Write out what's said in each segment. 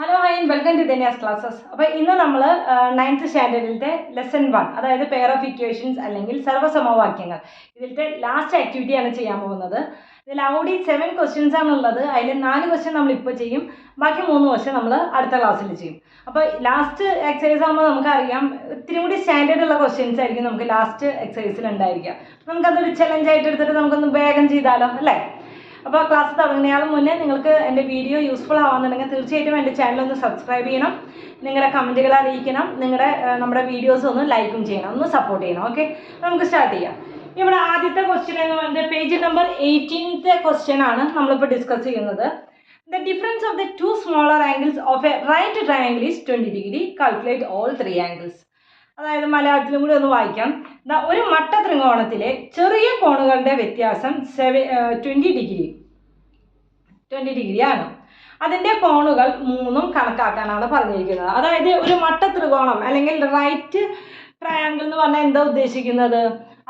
Hello hi and welcome to Dhanya's classes. അപ്പോൾ ഇന്ന് നമ്മൾ 9th സ്റ്റാൻഡേർഡിലത്തെ ലെസൺ 1, അതായത് പെയർ ഓഫ് ഇക്വേഷൻസ് അല്ലെങ്കിൽ സർവ്വസമവാക്യങ്ങൾ, ഇതിലത്തെ ലാസ്റ്റ് ആക്ടിവിറ്റിയാണ് ചെയ്യാൻ പോകുന്നത്. ഇതിൽ ഓൾറെഡി 7 ക്വസ്റ്റ്യൻസ് ആണുള്ളത്. അതിൽ 4 ക്വസ്റ്റ്യൻ നമ്മളിപ്പോൾ ചെയ്യും, ബാക്കി 3 ക്വസ്റ്റ്യൻ നമ്മൾ അടുത്ത ക്ലാസ്സിൽ ചെയ്യും. അപ്പോൾ ലാസ്റ്റ് എക്സസൈസ് ആകുമ്പോൾ നമുക്കറിയാം ഇത്തിരി കൂടി സ്റ്റാൻഡേർഡ് ഉള്ള ക്വസ്റ്റ്യൻസ് ആയിരിക്കും നമുക്ക് ലാസ്റ്റ് എക്സസൈസിൽ ഉണ്ടായിരിക്കുക. നമുക്കതൊരു ചലഞ്ചായിട്ട് എടുത്തിട്ട് നമുക്കൊന്ന് വേഗം ചെയ്താലോ അല്ലേ? അപ്പോൾ ക്ലാസ് തുടങ്ങുന്നതിന് മുന്നേ നിങ്ങൾക്ക് എൻ്റെ വീഡിയോ യൂസ്ഫുൾ ആവുന്നുണ്ടെങ്കിൽ തീർച്ചയായിട്ടും എൻ്റെ ചാനൽ ഒന്ന് സബ്സ്ക്രൈബ് ചെയ്യണം, നിങ്ങളുടെ കമൻറ്റുകൾ അറിയിക്കണം, നമ്മുടെ വീഡിയോസ് ഒന്ന് ലൈക്കും ചെയ്യണം, ഒന്ന് സപ്പോർട്ട് ചെയ്യണം. ഓക്കെ, നമുക്ക് സ്റ്റാർട്ട് ചെയ്യാം. ഇവിടെ ആദ്യത്തെ ക്വസ്റ്റ്യൻ എന്ന് പറയുന്നത് പേജ് നമ്പർ 18th ക്വസ്റ്റ്യൻ ആണ് നമ്മളിപ്പോൾ ഡിസ്കസ് ചെയ്യുന്നത്. The difference of the two smaller angles of a right triangle is 20 degree. Calculate all 3 angles. അതായത് മലയാളത്തിലും കൂടി ഒന്ന് വായിക്കാം. ഒരു മട്ട ത്രികോണത്തിലെ ചെറിയ കോണുകളുടെ വ്യത്യാസം 20 ഡിഗ്രി ആണ്. അതിൻ്റെ കോണുകൾ 3 കണക്കാക്കാനാണ് പറഞ്ഞിരിക്കുന്നത്. അതായത് ഒരു മട്ട ത്രികോണം അല്ലെങ്കിൽ റൈറ്റ് ട്രയാങ്കിൾ എന്ന് പറഞ്ഞാൽ എന്താ ഉദ്ദേശിക്കുന്നത്?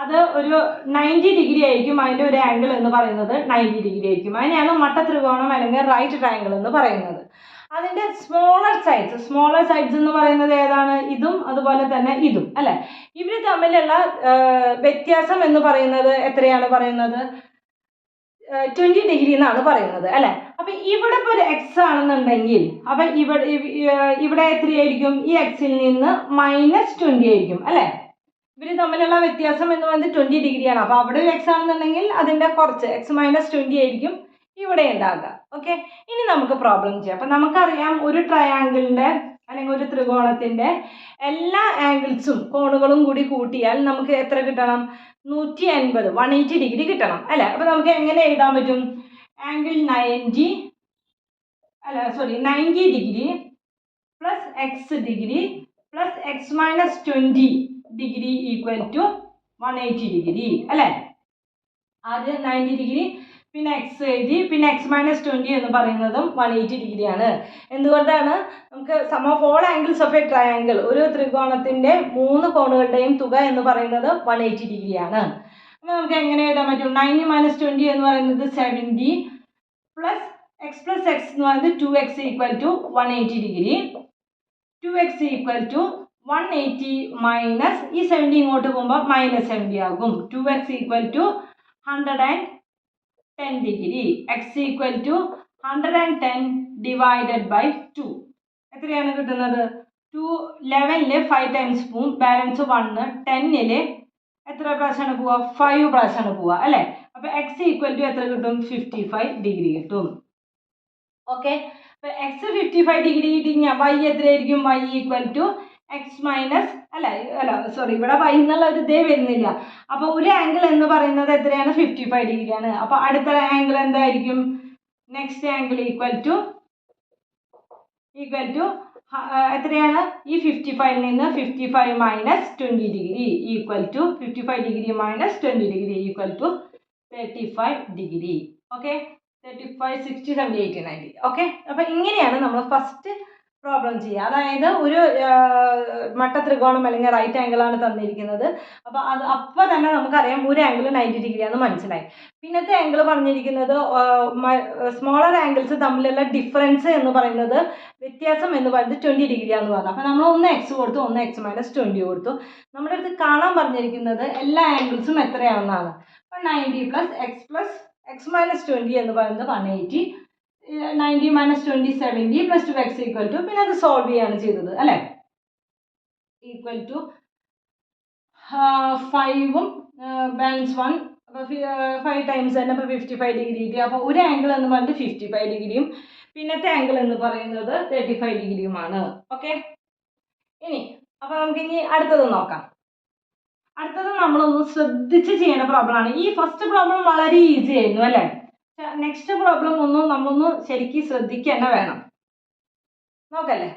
അത് ഒരു 90 ഡിഗ്രി ആയിരിക്കും അതിൻ്റെ ഒരു ആംഗിൾ എന്ന് പറയുന്നത്, 90 ഡിഗ്രി ആയിരിക്കും. അതിനെയാണ് മട്ട ത്രികോണം അല്ലെങ്കിൽ റൈറ്റ് ട്രയാങ്കിൾ എന്ന് പറയുന്നത്. അതിൻ്റെ സ്മോളർ സൈഡ്സ് എന്ന് പറയുന്നത് ഏതാണ്? ഇതും അതുപോലെ തന്നെ ഇതും അല്ലേ? ഇവർ തമ്മിലുള്ള വ്യത്യാസം എന്ന് പറയുന്നത് എത്രയാണ് പറയുന്നത്? 20 ഡിഗ്രി എന്നാണ് പറയുന്നത് അല്ലേ? അപ്പം ഇവിടെ ഇപ്പോൾ ഒരു എക്സ് ആണെന്നുണ്ടെങ്കിൽ അപ്പം ഇവിടെ എത്രയായിരിക്കും? ഈ എക്സിൽ നിന്ന് -20 ആയിരിക്കും അല്ലേ? ഇവർ തമ്മിലുള്ള വ്യത്യാസം എന്ന് പറയുന്നത് 20 ഡിഗ്രിയാണ്. അപ്പോൾ അവിടെ ഒരു എക്സ് ആണെന്നുണ്ടെങ്കിൽ അതിൻ്റെ കുറച്ച് എക്സ് -20 ആയിരിക്കും ഇവിടെ ഉണ്ടാകുക. ഓക്കെ, ഇനി നമുക്ക് പ്രോബ്ലം ചെയ്യാം. അപ്പം നമുക്കറിയാം ഒരു ട്രയാങ്കിളിൻ്റെ അല്ലെങ്കിൽ ഒരു ത്രികോണത്തിൻ്റെ എല്ലാ ആംഗിൾസും കോണുകളും കൂടി കൂട്ടിയാൽ നമുക്ക് എത്ര കിട്ടണം? 180 ഡിഗ്രി കിട്ടണം അല്ലേ? അപ്പോൾ നമുക്ക് എങ്ങനെ എഴുതാൻ പറ്റും? Angle 90 degree plus x degree plus x -20 degree equal to 180 degree അല്ലേ? ആദ്യം 90 ഡിഗ്രി പിന്നെ എക്സ് എഴുതി, പിന്നെ എക്സ് -20 എന്ന് പറയുന്നതും 180 ഡിഗ്രിയാണ്. എന്തുകൊണ്ടാണ്? നമുക്ക് sum of all angles of a triangle, ഒരു ത്രികോണത്തിൻ്റെ 3 കോണുകളുടെയും തുക എന്ന് പറയുന്നത് 180 ഡിഗ്രിയാണ്. അപ്പോൾ നമുക്ക് എങ്ങനെ എഴുതാൻ പറ്റും? 90 -20 എന്ന് പറയുന്നത് 70 പ്ലസ് എക്സ് എന്ന് പറയുന്നത് 2x ഈക്വൽ ടു 180 ഡിഗ്രി. 2x ഈക്വൽ ടു 180 മൈനസ് ഈ 70 ഇങ്ങോട്ട് പോകുമ്പോൾ -70 ആകും. 2x equal to 110 degree. X equal to 110 divided by 2 എത്രയാണ് കിട്ടുന്നത്? 11ൽ 5 ടൈംസ് പോവും, ബാലൻസ് 1. 10ൽ എത്ര പ്രാവശ്യമാണ് പോവുക? 5 പ്രാവശ്യമാണ് പോവുക അല്ലേ? അപ്പോൾ എക്സ് ഈക്വൽ ടു എത്ര കിട്ടും? 55 ഡിഗ്രി കിട്ടും. ഓക്കെ, അപ്പോൾ എക്സ് 55 ഡിഗ്രി കിട്ടി കഴിഞ്ഞാൽ വൈ എത്രയായിരിക്കും? Y equal to x minus ഇവിടെ വൈ എന്നുള്ള ഒരു ഇതേ വരുന്നില്ല. അപ്പോൾ ഒരു ആംഗിൾ എന്ന് പറയുന്നത് എത്രയാണ്? 55 ഡിഗ്രിയാണ്. അപ്പോൾ അടുത്ത ആംഗിൾ എന്തായിരിക്കും? നെക്സ്റ്റ് ആംഗിൾ ഈക്വൽ ടു എത്രയാണ്? ഈ 55ൽ നിന്ന് 55 -20 degree equal to 55 degree -20 degree equal to 35 degree. Okay, 35, 60, 70, 80, 90. Okay, അപ്പോൾ ഇങ്ങനെയാണ് നമ്മൾ ഫസ്റ്റ് പ്രോബ്ലം ചെയ്യുക. അതായത് ഒരു മട്ട ത്രികോണം അല്ലെങ്കിൽ റൈറ്റ് ആംഗിൾ ആണ് തന്നിരിക്കുന്നത്. അപ്പോൾ തന്നെ നമുക്കറിയാം ഒരു ആംഗിൾ 90 ഡിഗ്രിയാണെന്ന് മനസ്സിലായി. പിന്നത്തെ ആംഗിൾ പറഞ്ഞിരിക്കുന്നത് സ്മോളർ ആംഗിൾസ് തമ്മിലുള്ള ഡിഫറൻസ് എന്ന് പറയുന്നത്, വ്യത്യാസം എന്ന് പറയുന്നത് 20 ഡിഗ്രിയാണെന്ന് പറഞ്ഞു. അപ്പോൾ നമ്മൾ ഒന്ന് എക്സ് കൊടുത്തു, ഒന്ന് എക്സ് -20 കൊടുത്തു. നമ്മുടെ അടുത്ത് കാണാൻ പറഞ്ഞിരിക്കുന്നത് എല്ലാ ആംഗിൾസും എത്രയാണെന്നാണ്. അപ്പോൾ 90 പ്ലസ് എക്സ് -20 എന്ന് പറയുന്നത് 180. 90 -20 70 പ്ലസ് 2x ഈക്വൽ ടു, പിന്നെ അത് സോൾവ് ചെയ്യാണ് ചെയ്തത് അല്ലേ? ഈക്വൽ ടു 5ഉം ബാലൻസ് 1, അപ്പോൾ 5 ടൈംസ് തന്നെ അപ്പോൾ 55 ഡിഗ്രി കിട്ടി. അപ്പോൾ ഒരു ആംഗിൾ എന്ന് പറയുന്നത് 55 ഡിഗ്രിയും പിന്നത്തെ ആംഗിൾ എന്ന് പറയുന്നത് 35 ഡിഗ്രിയുമാണ്. ഓക്കെ, ഇനി അപ്പോൾ നമുക്കിനി അടുത്തത് നോക്കാം. അടുത്തത് നമ്മളൊന്ന് ശ്രദ്ധിച്ച് ചെയ്യേണ്ട പ്രോബ്ലമാണ്. ഈ ഫസ്റ്റ് പ്രോബ്ലം വളരെ ഈസി ആയിരുന്നു അല്ലേ? നെക്സ്റ്റ് പ്രോബ്ലം നമ്മളൊന്ന് ശരിക്കും ശ്രദ്ധിക്കുക തന്നെ വേണം. നോക്കല്ലേ,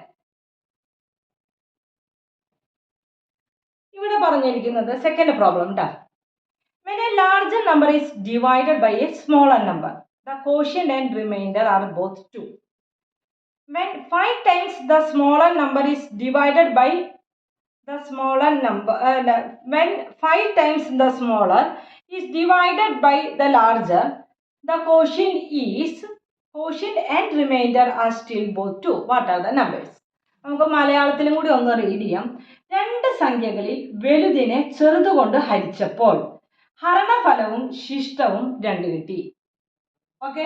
ഇവിടെ പറഞ്ഞിരിക്കുന്നത് സെക്കൻഡ് പ്രോബ്ലം ട്ടാ. When a larger number is divided by a smaller number, the quotient and remainder are both 2. When 5 times the smaller number is divided by the smaller number, when 5 times the smaller is divided by the larger, the quotient is quotient and reminder are still both 2. What are the numbers? നമുക്ക് മലയാളത്തിലും കൂടി ഒന്ന് read ചെയ്യാം. രണ്ട് സംഖ്യകളിൽ വലുതിനെ ചെറുതുകൊണ്ട് ഹരിച്ചപ്പോൾ ഹരണഫലവും ശിഷ്ടവും 2 കിട്ടി. Okay,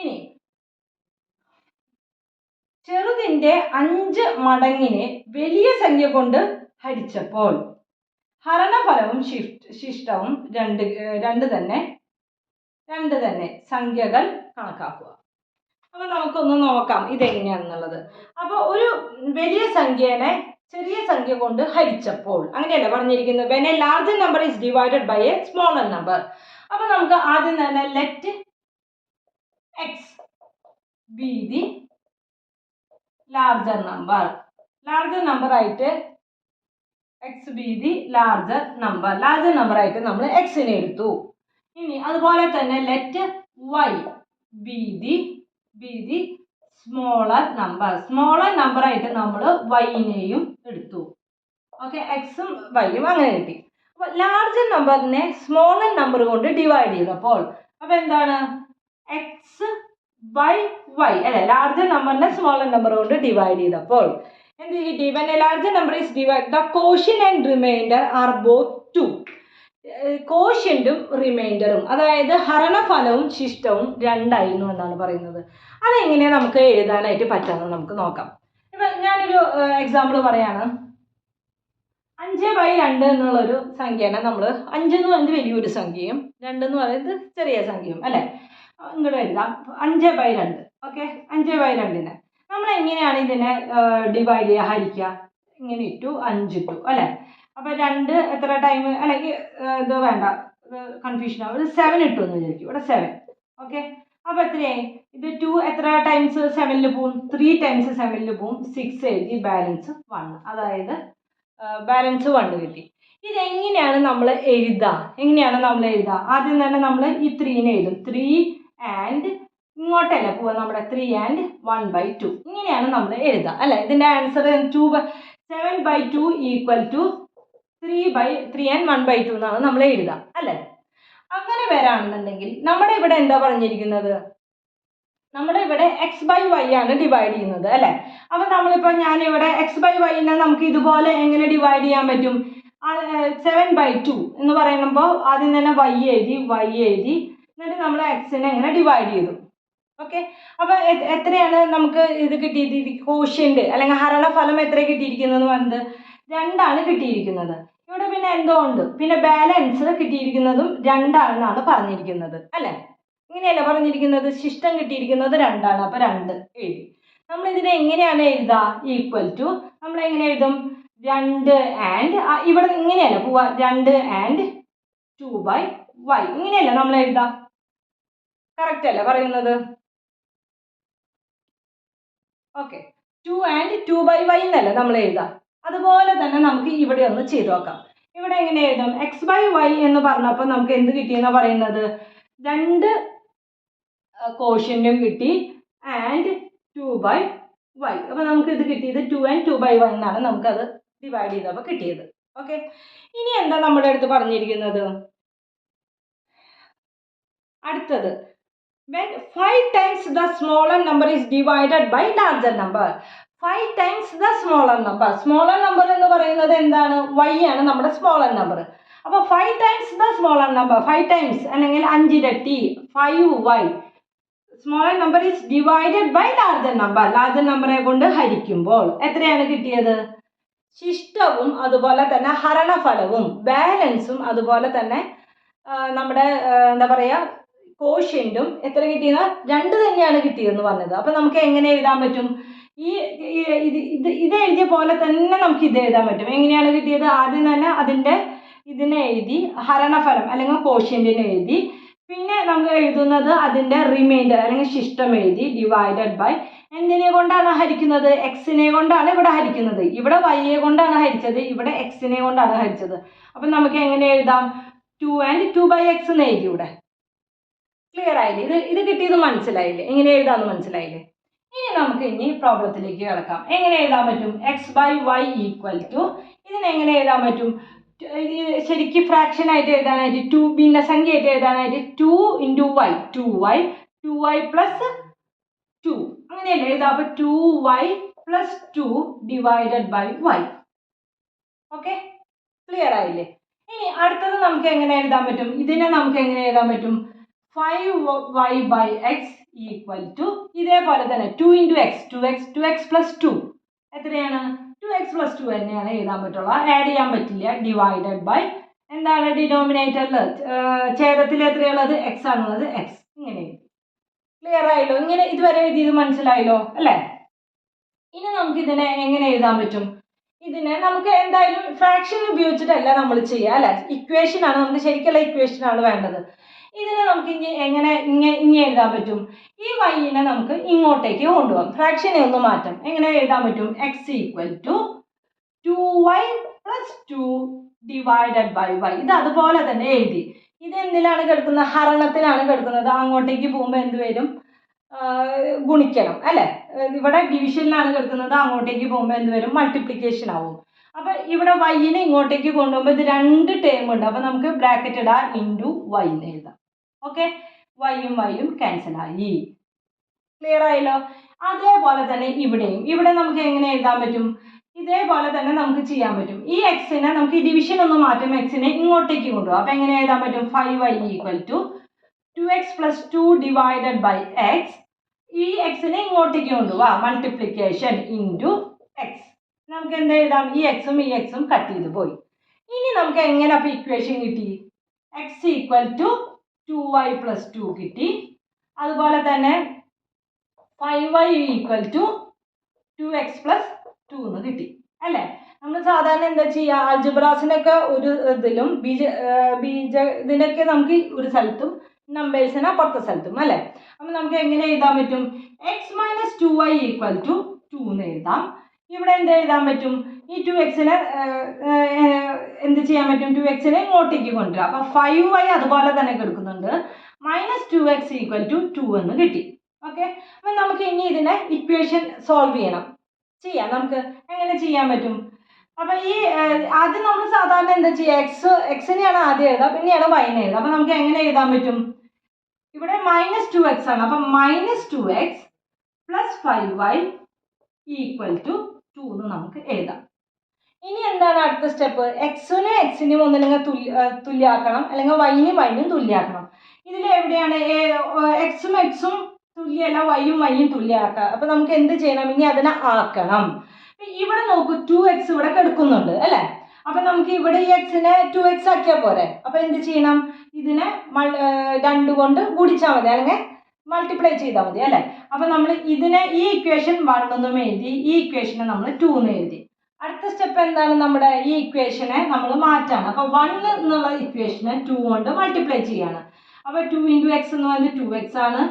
ഇനി ചെറുതിന്റെ 5 മടങ്ങിനെ വലിയ സംഖ്യ കൊണ്ട് ഹരിച്ചപ്പോൾ ഹരണഫലവും ശിഷ്ടവും രണ്ട് തന്നെ സംഖ്യകൾ കണക്കാക്കുക. അപ്പൊ നമുക്കൊന്ന് നോക്കാം ഇതെങ്ങനെയാണെന്നുള്ളത്. അപ്പൊ ഒരു വലിയ സംഖ്യനെ ചെറിയ സംഖ്യ കൊണ്ട് ഹരിച്ചപ്പോൾ, അങ്ങനെയല്ലേ പറഞ്ഞിരിക്കുന്നത്, when a larger number is divided by a smaller number. അപ്പൊ നമുക്ക് ആദ്യം തന്നെ let x be the larger number ആയിട്ട് x be the larger number ആയിട്ട് നമ്മൾ x നെ എടുത്തു. ഇനി അതുപോലെ തന്നെ let y be the smaller number ആയിട്ട് നമ്മൾ y നെയും എടുത്തു. ഓക്കെ, എക്സും വൈയും അങ്ങനെ കിട്ടി. അപ്പൊ ലാർജർ നമ്പറിനെ സ്മോളർ നമ്പർ കൊണ്ട് ഡിവൈഡ് ചെയ്തപ്പോൾ അപ്പൊ എന്താണ്, എക്സ് ബൈ വൈ അല്ലെ, ലാർജർ നമ്പറിനെ സ്മോളർ നമ്പർ കൊണ്ട് ഡിവൈഡ് ചെയ്തപ്പോൾ എന്ത് കിട്ടി? when a larger number is divided, the quotient and remainder are both 2. കോഷ്യന്റും റിമൈൻഡറും, അതായത് ഹരണഫലവും ശിഷ്ടവും 2 ആയിരുന്നു എന്നാണ് പറയുന്നത്. അതെങ്ങനെയാണ് നമുക്ക് എഴുതാനായിട്ട് പറ്റുന്നത് നമുക്ക് നോക്കാം. ഇപ്പൊ ഞാനൊരു എക്സാമ്പിൾ പറയാണ്. 5/2 എന്നുള്ളൊരു സംഖ്യയാണ്. നമ്മൾ 5 എന്ന് പറയുന്നത് വലിയൊരു സംഖ്യയും 2 എന്ന് പറയുന്നത് ചെറിയ സംഖ്യയും അല്ലേ. ഇങ്ങോട്ട് എഴുതാം 5/2. ഓക്കെ, 5/2നെ നമ്മൾ എങ്ങനെയാണ് ഇതിനെ ഡിവൈഡ് ചെയ്യുക, ഹരിക്കുക? ഇങ്ങനെ ഇട്ടു, 5 ഇട്ടു അല്ലേ. അപ്പൊ 2 എത്ര ടൈം, അല്ലെങ്കിൽ ഇത് വേണ്ട, കൺഫ്യൂഷൻ ആവും. 7 ഇട്ടു എന്ന് വിചാരിക്കും, ഇവിടെ 7. ഓക്കെ, അപ്പൊ എത്രയായി? ഇത് 2 എത്ര ടൈംസ് 7ൽ പോവും? 3 ടൈംസ് 7ൽ പോവും. 6 എഴുതി, ബാലൻസ് 1, അതായത് ബാലൻസ് 1 കിട്ടി. ഇതെങ്ങനെയാണ് നമ്മൾ എഴുതുക? ആദ്യം തന്നെ നമ്മൾ ഈ 3നെ എഴുതും. 3 ആൻഡ് ഇങ്ങോട്ടല്ല പോവുക, നമ്മുടെ 3 ആൻഡ് 1/2 ഇങ്ങനെയാണ് നമ്മൾ എഴുതുക അല്ലെ. ഇതിന്റെ ആൻസർ 7/2 ഈക്വൽ ടു 3 ആൻഡ് 1/2 എന്നാണ് നമ്മൾ എഴുതുക അല്ലെ. അങ്ങനെ വരാണെന്നുണ്ടെങ്കിൽ നമ്മുടെ ഇവിടെ എന്താ പറഞ്ഞിരിക്കുന്നത്? നമ്മുടെ ഇവിടെ x/y ആണ് ഡിവൈഡ് ചെയ്യുന്നത് അല്ലെ. അപ്പൊ നമ്മളിപ്പോ ഞാനിവിടെ x/y-നെ നമുക്ക് ഇതുപോലെ എങ്ങനെ ഡിവൈഡ് ചെയ്യാൻ പറ്റും? 7/2 എന്ന് പറയുമ്പോൾ ആദ്യം തന്നെ y എഴുതി, എന്നിട്ട് നമ്മൾ x-നെ എങ്ങനെ ഡിവൈഡ് ചെയ്തു. ഓക്കെ, അപ്പൊ എത്രയാണ് നമുക്ക് ഇത് കിട്ടിയത്? കോഷ്യന്റ് അല്ലെങ്കിൽ ഹരണഫലം എത്ര കിട്ടിയിരിക്കുന്നത് എന്ന് പറയുന്നത് 2 ആണ് കിട്ടിയിരിക്കുന്നത്. ഇവിടെ പിന്നെ എന്തോ ഉണ്ട്, പിന്നെ ബാലൻസ് കിട്ടിയിരിക്കുന്നതും 2 ആണെന്നാണ് പറഞ്ഞിരിക്കുന്നത് അല്ലെ. ഇങ്ങനെയല്ല പറഞ്ഞിരിക്കുന്നത്, ശിഷ്ടം കിട്ടിയിരിക്കുന്നത് 2 ആണ്. അപ്പൊ 2 എഴുതി. നമ്മൾ ഇതിനെ എങ്ങനെയാണ് എഴുതുക? ഈക്വൽ ടു നമ്മൾ എങ്ങനെ എഴുതും? 2 ആൻഡ് ഇവിടെ ഇങ്ങനെയല്ല പോവാ, 2 ആൻഡ് 2/y ഇങ്ങനെയല്ല നമ്മൾ എഴുതുക. കറക്റ്റ് അല്ലേ പറയുന്നത്? ഓക്കെ, 2 ആൻഡ് 2/y എന്നല്ല നമ്മൾ എഴുതുക. അതുപോലെ തന്നെ നമുക്ക് ഇവിടെ ഒന്ന് ചെയ്ത് നോക്കാം. ഇവിടെ എങ്ങനെ എഴുതും? x/y എന്ന് പറഞ്ഞപ്പോൾ നമുക്ക് എന്ത് കിട്ടിയെന്നാ പറയുന്നത്? 2 കോഷ്യന്റും കിട്ടി ആൻഡ് 2/y. അപ്പൊ നമുക്ക് ഇത് കിട്ടിയത് 2 ആൻഡ് 2/y എന്നാണ് നമുക്കത് ഡിവൈഡ് ചെയ്തപ്പോൾ കിട്ടിയത്. ഓക്കെ, ഇനി എന്താ നമ്മുടെ അടുത്ത് പറഞ്ഞിരിക്കുന്നത്? അടുത്തത് when 5 times the smaller number is divided by larger number. 5 times the smaller number എന്ന് പറയുന്നത് എന്താണ്? y ആണ് നമ്മുടെ സ്മോളർ നമ്പർ. അപ്പോൾ 5 times the smaller number, 5 times അല്ലെങ്കിൽ 5 ഇരട്ടി 5y, smaller number is divided by larger നമ്പറെ കൊണ്ട് ഹരിക്കുമ്പോൾ എത്രയാണ് കിട്ടിയത്? ശിഷ്ടവും അതുപോലെ തന്നെ ഹരണഫലവും ബാലൻസും അതുപോലെ തന്നെ നമ്മുടെ എന്താ പറയുക കോഷ്യന്റും എത്ര കിട്ടിയെന്ന് 2 തന്നെയാണ് കിട്ടിയതെന്ന് പറഞ്ഞത്. അപ്പൊ നമുക്ക് എങ്ങനെ എഴുതാൻ പറ്റും? ഇത് എഴുതിയ പോലെ തന്നെ നമുക്ക് ഇത് എഴുതാൻ പറ്റും. എങ്ങനെയാണ് കിട്ടിയത്? ആദ്യം തന്നെ ഇതിനെ എഴുതി, ഹരണഫലം അല്ലെങ്കിൽ കോഷ്യന്റിനെ എഴുതി, പിന്നെ നമുക്ക് എഴുതുന്നത് അതിന്റെ റിമൈൻഡർ അല്ലെങ്കിൽ ശിഷ്ടം എഴുതി, ഡിവൈഡഡ് ബൈ എന്തിനെ കൊണ്ടാണ് ഹരിക്കുന്നത്? എക്സിനെ കൊണ്ടാണ് ഇവിടെ ഹരിക്കുന്നത്. ഇവിടെ വൈയെ കൊണ്ടാണ് ഹരിച്ചത്, ഇവിടെ എക്സിനെ കൊണ്ടാണ് ഹരിച്ചത്. അപ്പൊ നമുക്ക് എങ്ങനെ എഴുതാം? 2 ആൻഡ് 2/x എന്ന് എഴുതി. ഇവിടെ ക്ലിയർ ആയില്ലേ? ഇത് കിട്ടിയത് മനസ്സിലായില്ലേ? എങ്ങനെ എഴുതാന്ന് മനസ്സിലായില്ലേ? ഇനി നമുക്ക് പ്രോബ്ലത്തിലേക്ക് കിടക്കാം. എങ്ങനെ എഴുതാൻ പറ്റും? x/y ഈക്വൽ ടു ഇതിനെങ്ങനെ എഴുതാൻ പറ്റും? ശരിക്കും ഫ്രാക്ഷൻ ആയിട്ട് എഴുതാനായിട്ട് 2 ഭിന്നസംഖ്യ ആയിട്ട് എഴുതാനായിട്ട് 2 × y 2y പ്ലസ് അങ്ങനെയല്ലേ എഴുതാം. അപ്പോൾ 2y + 2 divided by y. Okay, clear ആയില്ലേ? ഇനി അടുത്തത് നമുക്ക് എങ്ങനെ എഴുതാൻ പറ്റും? ഇതിനെ നമുക്ക് എങ്ങനെ എഴുതാൻ പറ്റും? 5y/x = ഇതേപോലെ തന്നെ 2 × x 2x + 2 എത്രയാണ്? 2x + 2 തന്നെയാണ് എഴുതാൻ പറ്റുള്ളൂ, ആഡ് ചെയ്യാൻ പറ്റില്ല. ഡിവൈഡഡ് ബൈ എന്താണ് ഡിനോമിനേറ്ററിൽ ഛേദത്തിൽ എത്രയുള്ളത്? x ആണുള്ളത്, x. ഇങ്ങനെ ക്ലിയർ ആയല്ലോ? ഇങ്ങനെ ഇതുവരെ എഴുതിയത് മനസ്സിലായല്ലോ അല്ലേ? ഇനി നമുക്ക് ഇതിനെ എങ്ങനെ എഴുതാൻ പറ്റും? ഇതിനെ നമുക്ക് എന്തായാലും ഫ്രാക്ഷൻ ഉപയോഗിച്ചിട്ടല്ല നമ്മൾ ചെയ്യുക അല്ലെ, ഇക്വേഷൻ ആണ്, നമുക്ക് ശരിക്കുള്ള ഇക്വേഷൻ ആണ് വേണ്ടത്. ഇതിനെ നമുക്ക് ഇങ്ങനെ എഴുതാൻ പറ്റും. ഈ വൈനെ നമുക്ക് ഇങ്ങോട്ടേക്ക് കൊണ്ടുപോകാം, ഫ്രാക്ഷനെ ഒന്ന് മാറ്റാം. എങ്ങനെ എഴുതാൻ പറ്റും? x = 2y + 2 divided by y. ഇത് അതുപോലെ തന്നെ എഴുതി. ഇത് എന്തിലാണ് കിടക്കുന്നത്? ഹരണത്തിലാണ് കിടക്കുന്നത്. അങ്ങോട്ടേക്ക് പോകുമ്പോൾ എന്ത് വരും? ഗുണിക്കണം അല്ലെ. ഇവിടെ ഡിവിഷനിലാണ് കിടക്കുന്നത്, അങ്ങോട്ടേക്ക് പോകുമ്പോൾ എന്ത് വരും? മൾട്ടിപ്ലിക്കേഷൻ ആവും. അപ്പൊ ഇവിടെ വൈനെ ഇങ്ങോട്ടേക്ക് കൊണ്ടുപോകുമ്പോൾ ഇത് 2 ടേം ഉണ്ട്. അപ്പൊ നമുക്ക് ബ്രാക്കറ്റ് ഇടാം, ഇൻറ്റു y എന്ന് എഴുതാം. ഓക്കെ, വൈയും വൈയും ക്യാൻസൽ ആയി. ക്ലിയർ ആയല്ലോ? അതേപോലെ തന്നെ ഇവിടെ നമുക്ക് എങ്ങനെ എഴുതാൻ പറ്റും? ഇതേപോലെ തന്നെ നമുക്ക് ചെയ്യാൻ പറ്റും. ഈ എക്സിനെ നമുക്ക് ഡിവിഷൻ ഒന്ന് മാറ്റും, എക്സിനെ ഇങ്ങോട്ടേക്ക് കൊണ്ടുപോകും. അപ്പൊ എങ്ങനെ എഴുതാൻ പറ്റും? 5y = 2x + 2 divided by x. ഈ എക്സിനെ ഇങ്ങോട്ടേക്ക് കൊണ്ടുപോവാ, മൾട്ടിപ്ലിക്കേഷൻ ഇൻറ്റു x. നമുക്ക് എന്ത് എഴുതാം? ഈ എക്സും ഈ എക്സും കട്ട് ചെയ്ത് പോയി. ഇനി നമുക്ക് എങ്ങനെ അപ്പോൾ ഇക്വേഷൻ കിട്ടി? x = 2y + 2 കിട്ടി. അതുപോലെ തന്നെ 5y = 2x + 2 എന്ന് കിട്ടി അല്ലേ? നമ്മൾ സാധാരണ എന്താ ചെയ്യുക? ആൾജിബ്രാസിനൊക്കെ ഒരു ഇതിലും ഇതിനൊക്കെ നമുക്ക് ഒരു സ്ഥലത്തും നമ്പേഴ്സിന് അപ്പുറത്തെ സ്ഥലത്തും അല്ലേ? അപ്പം നമുക്ക് എങ്ങനെ എഴുതാൻ പറ്റും? x - 2y = 2 എന്ന് എഴുതാം. ഇവിടെ എന്ത് എഴുതാൻ പറ്റും? ഈ 2xനെ എന്ത് ചെയ്യാൻ പറ്റും? 2xനെ ഇങ്ങോട്ടേക്ക് കൊണ്ടുവരാം. അപ്പം 5y അതുപോലെ തന്നെ കിടക്കുന്നുണ്ട്. -2x = 2 എന്ന് കിട്ടി. ഓക്കെ, അപ്പം നമുക്ക് ഇനി ഇതിനെ ഇക്വേഷൻ സോൾവ് ചെയ്യാം. നമുക്ക് എങ്ങനെ ചെയ്യാൻ പറ്റും? അപ്പം ഈ ആദ്യം നമ്മൾ സാധാരണ എന്താ ചെയ്യുക? എക്സിനെയാണ് ആദ്യം എഴുതുക, പിന്നെയാണ് വൈനെ എഴുതുക. അപ്പം നമുക്ക് എങ്ങനെ എഴുതാൻ പറ്റും? ഇവിടെ -2x ആണ്. അപ്പം -2x + 5y = 2 എന്ന് നമുക്ക് എഴുതാം. ഇനി എന്താണ് അടുത്ത സ്റ്റെപ്പ്? എക്സിനും ഒന്നില്ലെങ്കിൽ തുല്യാക്കണം, അല്ലെങ്കിൽ വൈനും തുല്യാക്കണം. ഇതിൽ എവിടെയാണ് എക്സും തുല്യമല്ല, വൈയും തുല്യമാക്കുക. അപ്പൊ നമുക്ക് എന്ത് ചെയ്യണം? ഇനി അതിനെ ആക്കണം. ഇവിടെ നോക്കൂ, 2x ഇവിടെ കിടക്കുന്നുണ്ട് അല്ലെ? അപ്പൊ നമുക്ക് ഇവിടെ ഈ എക്സിനെ 2x ആക്കിയാൽ പോരെ? അപ്പൊ എന്ത് ചെയ്യണം? ഇതിനെ 2 കൊണ്ട് ഗുണിച്ചാൽ മതി, അല്ലെങ്കിൽ മൾട്ടിപ്ലൈ ചെയ്താൽ മതി അല്ലെ? അപ്പൊ നമ്മൾ ഇതിനെ ഈ ഇക്വേഷൻ 1 എന്നും എഴുതി, ഈ ഇക്വേഷനെ നമ്മൾ 2 എന്ന് എഴുതി. അടുത്ത സ്റ്റെപ്പ് എന്താണ്? നമ്മുടെ ഈ ഇക്വേഷനെ നമ്മൾ മാറ്റാണ്. അപ്പൊ 1 എന്നുള്ള ഇക്വേഷനെ 2 കൊണ്ട് മൾട്ടിപ്ലൈ ചെയ്യാണ്. അപ്പൊ 2 × x എന്ന് പറയുന്നത് 2x ആണ്.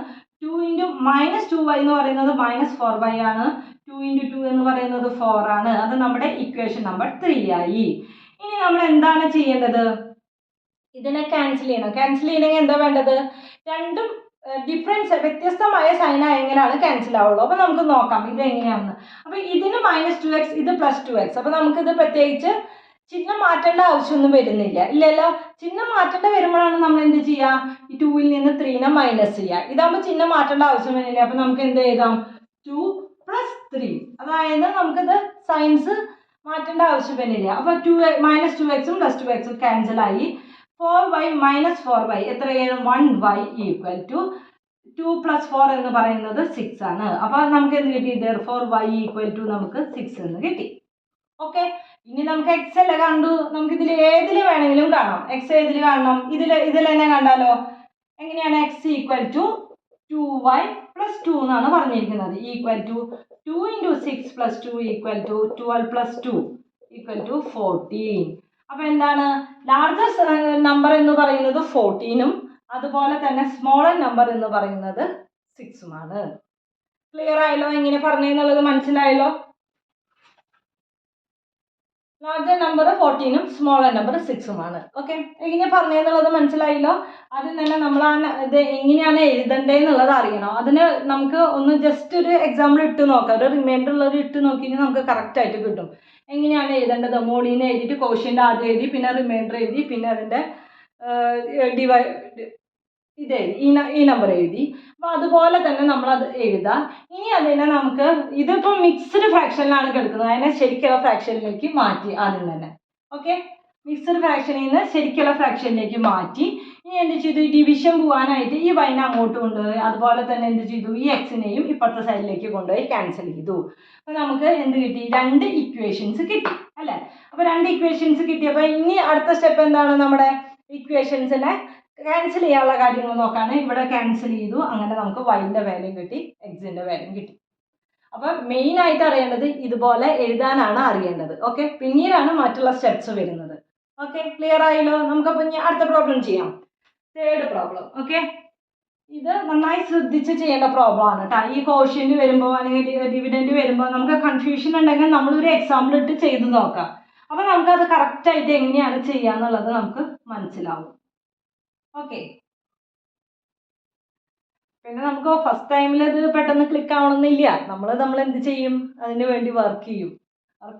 2 × -2y എന്ന് പറയുന്നത് -4y ആണ്. 2 × 2 എന്ന് പറയുന്നത് 4 ആണ്. അത് നമ്മുടെ ഇക്വേഷൻ നമ്പർ 3 ആയി. ഇനി നമ്മൾ എന്താണ് ചെയ്യേണ്ടത്? ഇതിനെ ക്യാൻസൽ ചെയ്യണം. ക്യാൻസൽ ചെയ്യണമെങ്കിൽ എന്താ വേണ്ടത്? രണ്ടും വ്യത്യസ്തമായ സൈൻ ആയെങ്കിലാണ് ക്യാൻസൽ ആവുള്ളൂ. അപ്പൊ നമുക്ക് നോക്കാം ഇത് എങ്ങനെയാണെന്ന്. അപ്പൊ ഇതിന് -2x, ഇത് +2x. അപ്പൊ നമുക്കിത് പ്രത്യേകിച്ച് ചിഹ്നം മാറ്റേണ്ട ആവശ്യമൊന്നും വരുന്നില്ല, ഇല്ലല്ലോ? ചിഹ്നം മാറ്റേണ്ട വരുമ്പോഴാണ് നമ്മൾ എന്ത് ചെയ്യുക? ഈ 2ൽ നിന്ന് 3നെ മൈനസ് ചെയ്യുക. ഇതാകുമ്പോൾ ചിഹ്നം മാറ്റേണ്ട ആവശ്യം വരുന്നില്ല. അപ്പൊ നമുക്ക് എന്ത് എഴുതാം? 2 + 3. അതായത് നമുക്കിത് സൈൻസ് മാറ്റേണ്ട ആവശ്യം വരുന്നില്ല. അപ്പൊ -2xും +2xും ക്യാൻസൽ ആയി. 4y - 4y എത്രയാണ്? 1y = 2 + 4 എന്ന് പറയുന്നത് 6 ആണ്. അപ്പൊ നമുക്ക് എന്ത് കിട്ടി? therefore y = നമുക്ക് 6 എന്ന് കിട്ടി. ഓക്കെ, ഇനി നമുക്ക് x അല്ലേ കണ്ടു, നമുക്ക് ഇതിൽ ഏതിൽ വേണമെങ്കിലും കാണാം. x ഏതിൽ കാണണം? ഇതിൽ തന്നെ കണ്ടാലോ? എങ്ങനെയാണ്? x = 2y + 2 എന്നാണ് പറഞ്ഞിരിക്കുന്നത്. = 2 × 6 + 2 = 12 + 2 = 14. അപ്പൊ എന്താണ്? ലാർജർ നമ്പർ എന്ന് പറയുന്നത് 14ഉം അതുപോലെ തന്നെ സ്മോളർ നമ്പർ എന്ന് പറയുന്നത് 6ഉമാണ്. ക്ലിയർ ആയല്ലോ? എങ്ങനെ പറഞ്ഞെന്നുള്ളത് മനസ്സിലായല്ലോ? ലാർജർ നമ്പർ 14ഉം സ്മോളർ നമ്പർ 6ഉമാണ്. ഓക്കെ, എങ്ങനെ പറഞ്ഞെന്നുള്ളത് മനസ്സിലായല്ലോ? ആദ്യം തന്നെ നമ്മൾ ഇത് എങ്ങനെയാണ് എഴുതേണ്ടതെന്നുള്ളത് അറിയണം. അതിന് നമുക്ക് ഒന്ന് ജസ്റ്റ് ഒരു എക്സാമ്പിൾ ഇട്ട് നോക്കാം. ഒരു റിമൈൻഡർ ഉള്ളത് ഇട്ട് നോക്കിയെങ്കിൽ നമുക്ക് കറക്റ്റ് ആയിട്ട് കിട്ടും. എങ്ങനെയാണ് എഴുതേണ്ടത്? മോളിനെ എഴുതിയിട്ട് കോഷ്യൻ്റ് ആദ്യം എഴുതി, പിന്നെ റിമൈൻഡർ എഴുതി, പിന്നെ അതിൻ്റെ ഇത് എഴുതി, ഈ നമ്പർ എഴുതി. അപ്പോൾ അതുപോലെ തന്നെ നമ്മളത് എഴുതാം. ഇനി അതിനെ നമുക്ക് ഇതിപ്പോൾ മിക്സ്ഡ് ഫ്രാക്ഷനിലാണ് കിടക്കുന്നത്, അതിനെ ശരിക്കുള്ള ഫ്രാക്ഷനിലേക്ക് മാറ്റി ആദ്യം തന്നെ. ഓക്കെ, മിക്സ്ഡ് ഫ്രാക്ഷനിൽ നിന്ന് ശരിക്കുള്ള ഫ്രാക്ഷനിലേക്ക് മാറ്റി. ഇനി എന്ത് ചെയ്തു, ഈ ഡിവിഷൻ പോകാനായിട്ട് ഈ വൈനെ അങ്ങോട്ട് കൊണ്ടുപോയി, അതുപോലെ തന്നെ എന്ത് ചെയ്തു, ഈ എക്സിനെയും ഇപ്പുറത്തെ സൈഡിലേക്ക് കൊണ്ടുപോയി ക്യാൻസൽ ചെയ്തു. അപ്പോൾ നമുക്ക് എന്ത് കിട്ടി, 2 ഇക്വേഷൻസ് കിട്ടി അല്ലേ. അപ്പോൾ 2 ഇക്വേഷൻസ് കിട്ടിയപ്പോൾ ഇനി അടുത്ത സ്റ്റെപ്പ് എന്താണ്, നമ്മുടെ ഇക്വേഷൻസിനെ ക്യാൻസൽ ചെയ്യാനുള്ള കാര്യങ്ങൾ നോക്കാണ്. ഇവിടെ ക്യാൻസൽ ചെയ്തു, അങ്ങനെ നമുക്ക് വൈൻ്റെ വാല്യൂ കിട്ടി, എക്സിൻ്റെ വാല്യൂ കിട്ടി. അപ്പോൾ മെയിൻ ആയിട്ട് അറിയേണ്ടത് ഇതുപോലെ എഴുതാനാണ് അറിയേണ്ടത്. ഓക്കെ, പിന്നീടാണ് മറ്റുള്ള സ്റ്റെപ്സ് വരുന്നത്. ഓക്കെ, ക്ലിയർ ആയല്ലോ. നമുക്കപ്പോൾ ഇനി അടുത്ത പ്രോബ്ലം ചെയ്യാം, 3rd പ്രോബ്ലം. ഓക്കെ, ഇത് നന്നായി ശ്രദ്ധിച്ച് ചെയ്യേണ്ട പ്രോബ്ലം ആണ് കേട്ടോ. ഈ കോഷ്യന്റ് വരുമ്പോൾ അല്ലെങ്കിൽ ഡിവിഡൻഡ് വരുമ്പോൾ നമുക്ക് കൺഫ്യൂഷൻ ഉണ്ടെങ്കിൽ നമ്മളൊരു എക്സാമ്പിൾ ഇട്ട് ചെയ്ത് നോക്കാം. അപ്പോൾ നമുക്കത് കറക്റ്റായിട്ട് എങ്ങനെയാണ് ചെയ്യാന്നുള്ളത് നമുക്ക് മനസ്സിലാവും. ഓക്കെ, പിന്നെ നമുക്ക് ഫസ്റ്റ് ടൈമിൽ ഇത് പെട്ടെന്ന് ക്ലിക്ക് ആവണമെന്നില്ല. നമ്മൾ എന്ത് ചെയ്യും, അതിന് വേണ്ടി വർക്ക്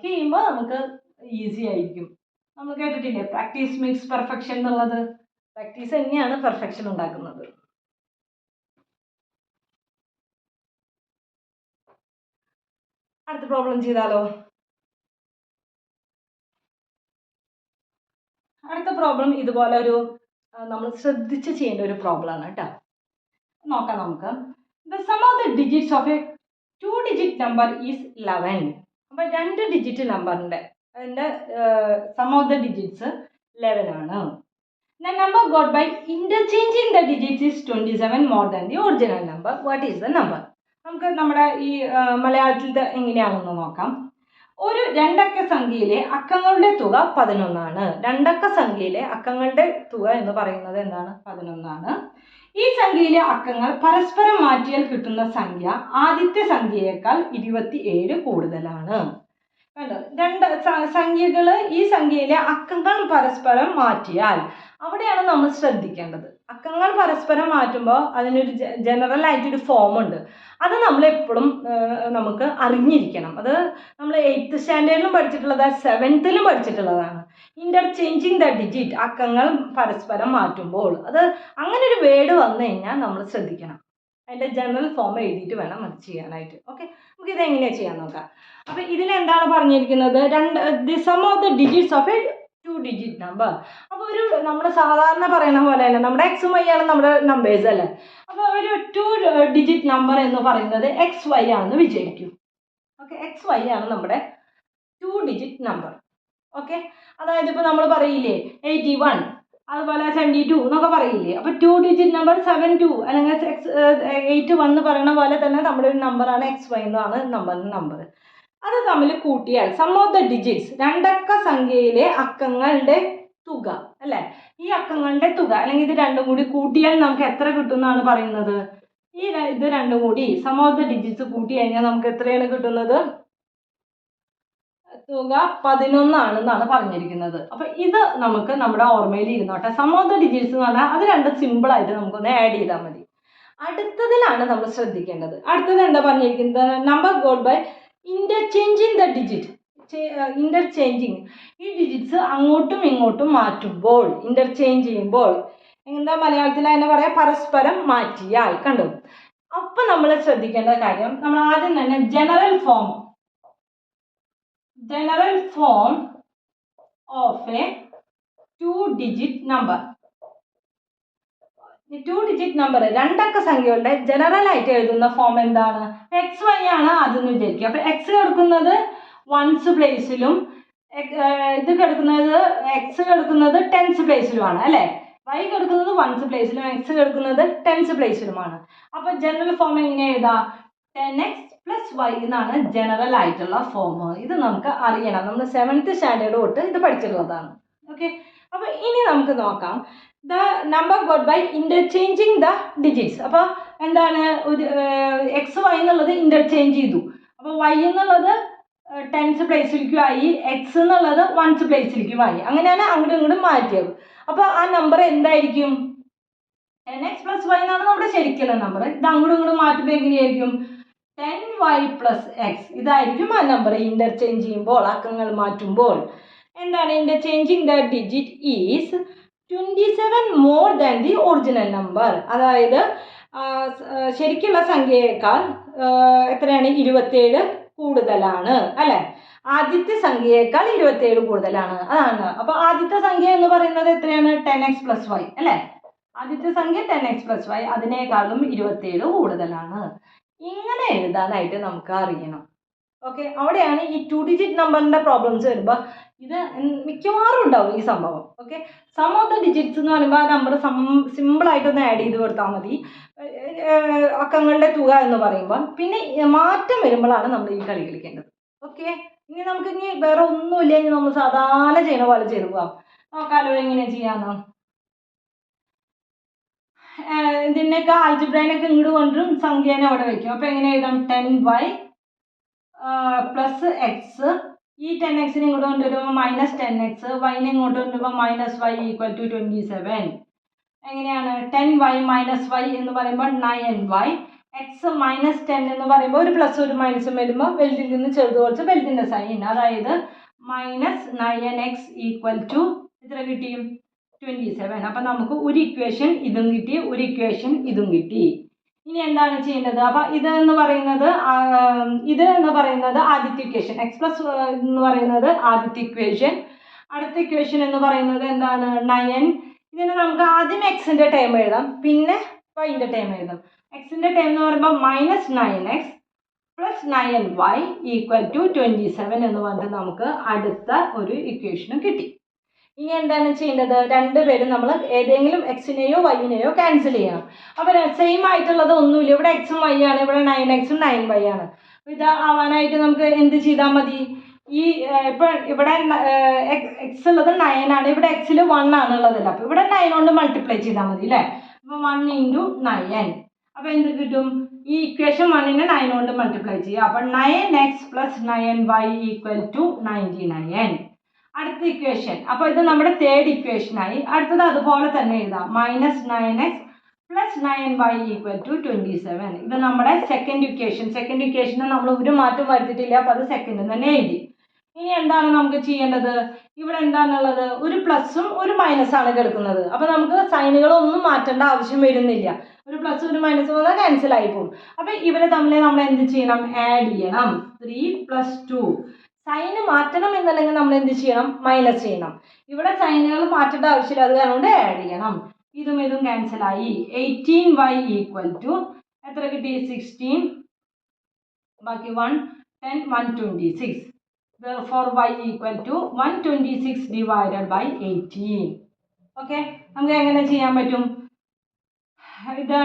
ചെയ്യുമ്പോൾ നമുക്ക് ഈസി ആയിരിക്കും. നമ്മൾ കേട്ടിട്ടില്ലേ, പ്രാക്ടീസ് മേക്സ് പെർഫെക്ഷൻ എന്നുള്ളത്. പ്രാക്ടീസ് തന്നെയാണ് പെർഫെക്ഷൻ ഉണ്ടാക്കുന്നത്. അടുത്ത പ്രോബ്ലം ചെയ്താലോ. അടുത്ത പ്രോബ്ലം ഇതുപോലെ ഒരു നമ്മൾ ശ്രദ്ധിച്ച് ചെയ്യേണ്ട ഒരു പ്രോബ്ലം ആണ് കേട്ടോ. നോക്കാം നമുക്ക്. The sum of the digits of A 2-digit number is 11. അപ്പോൾ 2 ഡിജിറ്റ് നമ്പറിൻ്റെ അതിൻ്റെ സം ഓഫ് ദ ഡിജിറ്റ്സ് 11 ആണ്. The number got by interchanging the digits is 27 more than the original number. What is the number? നമുക്ക് നമ്മുടെ ഈ മലയാളത്തിലത്തെ എങ്ങനെയാണെന്ന് നോക്കാം. ഒരു 2 അക്ക സംഖ്യയിലെ അക്കങ്ങളുടെ തുക 11 ആണ്. 2 അക്ക സംഖ്യയിലെ അക്കങ്ങളുടെ തുക എന്ന് പറയുന്നത് എന്താണ്, 11 ആണ്. ഈ സംഖ്യയിലെ അക്കങ്ങൾ പരസ്പരം മാറ്റിയാൽ കിട്ടുന്ന സംഖ്യ ആദ്യത്തെ സംഖ്യയേക്കാൾ 27 കൂടുതലാണ്. കണ്ടോ, 2 സംഖ്യകൾ, ഈ സംഖ്യയിലെ അക്കങ്ങൾ പരസ്പരം മാറ്റിയാൽ അവിടെയാണ് നമ്മൾ ശ്രദ്ധിക്കേണ്ടത്. അക്കങ്ങൾ പരസ്പരം മാറ്റുമ്പോൾ അതിനൊരു ജനറൽ ആയിട്ടൊരു ഫോം ഉണ്ട്. അത് നമ്മൾ എപ്പോഴും നമുക്ക് അറിഞ്ഞിരിക്കണം. അത് നമ്മൾ 8th സ്റ്റാൻഡേർഡിലും പഠിച്ചിട്ടുള്ളതാണ്, 7th പഠിച്ചിട്ടുള്ളതാണ്. ഇന്റർചേഞ്ചിങ് ദ ഡിജിറ്റ്, അക്കങ്ങൾ പരസ്പരം മാറ്റുമ്പോൾ, അത് അങ്ങനെ ഒരു വേർഡ് വന്നു കഴിഞ്ഞാൽ നമ്മൾ ശ്രദ്ധിക്കണം. അതിൻ്റെ ജനറൽ ഫോം എഴുതിയിട്ട് വേണം അത് ചെയ്യാനായിട്ട്. ഓക്കെ, നമുക്ക് ഇത് എങ്ങനെയാണ് ചെയ്യാൻ നോക്കാം. അപ്പോൾ ഇതിലെന്താണ് പറഞ്ഞിരിക്കുന്നത്, the sum of the digits of A 2-digit number. അപ്പോൾ ഒരു നമ്മൾ സാധാരണ പറയുന്ന പോലെ തന്നെ നമ്മുടെ എക്സും വൈ ആണ് നമ്മുടെ നമ്പേഴ്സ് അല്ലേ. അപ്പോൾ ഒരു 2-digit നമ്പർ എന്ന് പറയുന്നത് XY ആണെന്ന് വിചാരിക്കും. ഓക്കെ, XY ആണ് നമ്മുടെ 2-digit നമ്പർ. ഓക്കെ, അതായത് ഇപ്പോൾ നമ്മൾ പറയില്ലേ 81, അതുപോലെ 72 എന്നൊക്കെ പറയില്ലേ. അപ്പോൾ 2-digit നമ്പർ 72 അല്ലെങ്കിൽ 81 എന്ന് പറയുന്ന പോലെ തന്നെ നമ്മുടെ ഒരു നമ്പറാണ് XY എന്നാണ് നമ്പർ. അത് തമ്മിൽ കൂട്ടിയാൽ സം ഓഫ് ദ ഡിജിറ്റ്സ്, 2 അക്ക സംഖ്യയിലെ അക്കങ്ങളുടെ തുക അല്ലേ, ഈ അക്കങ്ങളുടെ തുക അല്ലെങ്കിൽ ഇത് രണ്ടും കൂടി കൂട്ടിയാൽ നമുക്ക് എത്ര കിട്ടും എന്നാണ് പറയുന്നത്. ഇത് രണ്ടും കൂടി സം ഓഫ് ദ ഡിജിറ്റ്സ് കൂട്ടി കഴിഞ്ഞാൽ നമുക്ക് എത്രയാണ് കിട്ടുന്നത്, തുക 11 ആണെന്നാണ് പറഞ്ഞിരിക്കുന്നത്. അപ്പൊ ഇത് നമുക്ക് നമ്മുടെ ഓർമ്മയിൽ ഇരുന്നോട്ടെ. സം ഓഫ് ദ ഡിജിറ്റ്സ് എന്ന് പറഞ്ഞാൽ അത് രണ്ടും സിമ്പിളായിട്ട് നമുക്കൊന്ന് ആഡ് ചെയ്താൽ മതി. അടുത്തതിലാണ് നമ്മൾ ശ്രദ്ധിക്കേണ്ടത്. അടുത്തത് എന്താ പറഞ്ഞിരിക്കുന്നത്, number got by interchanging the digit. Interchanging, ഈ ഡിജിറ്റ്സ് അങ്ങോട്ടും ഇങ്ങോട്ടും മാറ്റുമ്പോൾ, ഇന്റർചേഞ്ച് ചെയ്യുമ്പോൾ, എന്താ മലയാളത്തിൽ അതിനെ പറയാം, പരസ്പരം മാറ്റിയാൽ. കണ്ടു. അപ്പൊ നമ്മൾ ശ്രദ്ധിക്കേണ്ട കാര്യം, നമ്മൾ ആദ്യം തന്നെ general form of A 2-digit number. 2-digit number, 2 അക്ക സംഖ്യകളുടെ ജനറൽ ആയിട്ട് എഴുതുന്ന ഫോം എന്താണ്, XY ആണ് അതെന്ന് വിചാരിക്കുക. അപ്പൊ X കിടക്കുന്നത് 1s പ്ലേസിലും ഇത് കിടക്കുന്നത് X കിടക്കുന്നത് 10s പ്ലേസിലുമാണ് അല്ലേ. Y കിടക്കുന്നത് 1s പ്ലേസിലും X കിടക്കുന്നത് 10s പ്ലേസിലുമാണ്. അപ്പൊ ജനറൽ ഫോം എങ്ങനെ എഴുതാം, 10x + y എന്നാണ് ജനറൽ ആയിട്ടുള്ള ഫോം. ഇത് നമുക്ക് അറിയണം, നമ്മൾ 7th സ്റ്റാൻഡേർഡ് തൊട്ട് ഇത് പഠിച്ചിട്ടുള്ളതാണ്. ഓക്കെ, അപ്പൊ ഇനി നമുക്ക് നോക്കാം the number got by interchanging the digits. അപ്പോൾ എന്താണ്, ഒരു XY എന്നുള്ളത് ഇന്റർചേഞ്ച് ചെയ്തു. അപ്പോൾ Y എന്നുള്ളത് 10s പ്ലേസിലേക്കും ആയി, X എന്നുള്ളത് 1s പ്ലേസിലേക്കും ആയി. അങ്ങനെയാണ് അങ്ങോട്ടും ഇങ്ങോട്ടും മാറ്റിയത്. അപ്പോൾ ആ നമ്പർ എന്തായിരിക്കും, 10x + y എന്നാണ് നമ്മുടെ ശരിക്കുള്ള നമ്പർ. ഇത് അങ്ങോട്ടും ഇങ്ങോട്ടും മാറ്റുമ്പോൾ എങ്ങനെയായിരിക്കും, 10y + x. ഇതായിരിക്കും ആ നമ്പർ ഇന്റർചേഞ്ച് ചെയ്യുമ്പോൾ, അക്കങ്ങൾ മാറ്റുമ്പോൾ. എന്താണ് interchanging the digit is 27 more than the original number. അതായത് ശരിക്കുള്ള സംഖ്യയേക്കാൾ എത്രയാണ് 27 കൂടുതലാണ് അല്ലേ? ആദ്യത്തെ സംഖ്യയേക്കാൾ 27 കൂടുതലാണ്, അതാണ്. അപ്പോൾ ആദ്യത്തെ സംഖ്യ എന്ന് പറയുന്നത് എത്രയാണ്? 10x + y അല്ലേ? ആദ്യത്തെ സംഖ്യ 10x + y, അതിനേക്കാളും 27 കൂടുതലാണ്. ഇങ്ങനെ എഴുതാനായിട്ട് നമുക്ക് അറിയണം. ഓക്കെ, അവിടെയാണ് ഈ 2 ഡിജിറ്റ് നമ്പറിൻ്റെ പ്രോബ്ലംസ് വരുമ്പോൾ ഇത് മിക്കവാറും ഉണ്ടാവും ഈ സംഭവം. Okay, sum of the digits എന്ന് പറയുമ്പോൾ ആ നമ്പർ സിമ്പിളായിട്ടൊന്ന് ആഡ് ചെയ്ത് കൊടുത്താൽ മതി, അക്കങ്ങളുടെ തുക എന്ന് പറയുമ്പോൾ. പിന്നെ മാറ്റം വരുമ്പോഴാണ് നമ്മൾ ഈ കളി കളിക്കേണ്ടത്. ഓക്കെ, ഇനി നമുക്ക് വേറെ ഒന്നുമില്ല, ഇനി നമ്മൾ സാധാരണ ചെയ്യണ പോലെ ചെയ്തു പോകാം. നോക്കാലോ എങ്ങനെയാണ് ചെയ്യാന്ന്. ഇതിനൊക്കെ ആൽജിബ്രൈനൊക്കെ ഇങ്ങോട്ട് കൊണ്ടും സംഖ്യേനെ അവിടെ വയ്ക്കും. അപ്പോൾ എങ്ങനെ എഴുതാം? 10y + x. ഈ 10xനെ ഇങ്ങോട്ട് കൊണ്ടുവരുമ്പോൾ -10x, വൈനെ ഇങ്ങോട്ട് കൊണ്ടുവരുമ്പോൾ -y = 27. എങ്ങനെയാണ്? 10y - y എന്ന് പറയുമ്പോൾ 9y, x -10 എന്ന് പറയുമ്പോൾ ഒരു പ്ലസ് ഒരു മൈനസും വരുമ്പോൾ വലുതിൽ നിന്ന് ചെറുത് കുറച്ച് വലുതിൻ്റെ സൈൻ, അതായത് -9x = എത്ര കിട്ടി? 27. അപ്പം നമുക്ക് ഒരു ഇക്വേഷൻ ഇതും കിട്ടി, ഒരു ഇക്വേഷൻ ഇതും കിട്ടി. ഇനി എന്താണ് ചെയ്യേണ്ടത്? അപ്പം ഇത് എന്ന് പറയുന്നത് ആദ്യത്തെ ഇക്വേഷൻ, x + എന്ന് പറയുന്നത് ആദ്യത്തെ ഇക്വേഷൻ. അടുത്ത ഇക്വേഷൻ എന്ന് പറയുന്നത് എന്താണ്? 9. ഇതിന് നമുക്ക് ആദ്യം എക്സിൻ്റെ ടേം എഴുതാം, പിന്നെ വൈൻ്റെ ടേം എഴുതാം. എക്സിൻ്റെ ടേം എന്ന് പറയുമ്പോൾ -9x + 9y = 27 എന്ന് പറഞ്ഞിട്ട് നമുക്ക് അടുത്ത ഒരു ഇക്വേഷനും കിട്ടി. ഇനി എന്താണ് ചെയ്യേണ്ടത്? രണ്ടുപേരും നമ്മൾ ഏതെങ്കിലും എക്സിനെയോ വൈനെയോ ക്യാൻസൽ ചെയ്യണം. അപ്പോൾ സെയിം ആയിട്ടുള്ളത് ഒന്നുമില്ല, ഇവിടെ എക്സും വൈ ആണ്, ഇവിടെ 9x ഉം 9y ആണ്. ഇത് ആവാനായിട്ട് നമുക്ക് എന്ത് ചെയ്താൽ മതി? ഈ ഇപ്പം ഇവിടെ എക്സ് ഉള്ളത് 9 ആണ്, ഇവിടെ എക്സിൽ 1 ആണുള്ളതല്ല, അപ്പോൾ ഇവിടെ 9 കൊണ്ട് മൾട്ടിപ്ലൈ ചെയ്താൽ മതി അല്ലേ? അപ്പോൾ 1 × 9. അപ്പോൾ എന്ത് കിട്ടും? ഈ ഇക്വേഷൻ 1നെ 9 കൊണ്ട് മൾട്ടിപ്ലൈ ചെയ്യുക. അപ്പോൾ 9x + 9y = 99. അടുത്ത ഇക്വേഷൻ, അപ്പോൾ ഇത് നമ്മുടെ തേർഡ് ഇക്വേഷനായി. അടുത്തത് അതുപോലെ തന്നെ എഴുതാം, -9x + 9y = 27. ഇത് നമ്മുടെ സെക്കൻഡ് ഇക്വേഷൻ. സെക്കൻഡ് ഇക്വേഷന് നമ്മൾ ഒരു മാറ്റം വരുത്തിയിട്ടില്ല, അപ്പോൾ അത് സെക്കൻഡ് തന്നെ എഴുതി. ഇനി എന്താണ് നമുക്ക് ചെയ്യേണ്ടത്? ഇവിടെ എന്താണുള്ളത്? ഒരു പ്ലസും ഒരു മൈനസാണ് കിടക്കുന്നത്. അപ്പോൾ നമുക്ക് സൈനുകളൊന്നും മാറ്റേണ്ട ആവശ്യം വരുന്നില്ല. ഒരു പ്ലസ് ഒരു മൈനസ് വന്നാൽ ക്യാൻസൽ ആയി പോകും. അപ്പോൾ ഇവരെ തമ്മിൽ നമ്മൾ എന്ത് ചെയ്യണം? ആഡ് ചെയ്യണം. 3 + 2. സൈന് മാറ്റണം എന്നല്ലെങ്കിൽ നമ്മൾ എന്ത് ചെയ്യണം? മൈനസ് ചെയ്യണം. ഇവിടെ സൈനുകൾ മാറ്റേണ്ട ആവശ്യമില്ല, അത് കാരണം ആഡ് ചെയ്യണം. ഇതും ഇതും ക്യാൻസലായി. 18y = എത്ര കിട്ടി? 16. ബാക്കി 1 10 126. Therefore y = 126 / 18. ഓക്കെ, നമുക്ക് എങ്ങനെ ചെയ്യാൻ പറ്റും? ഇത്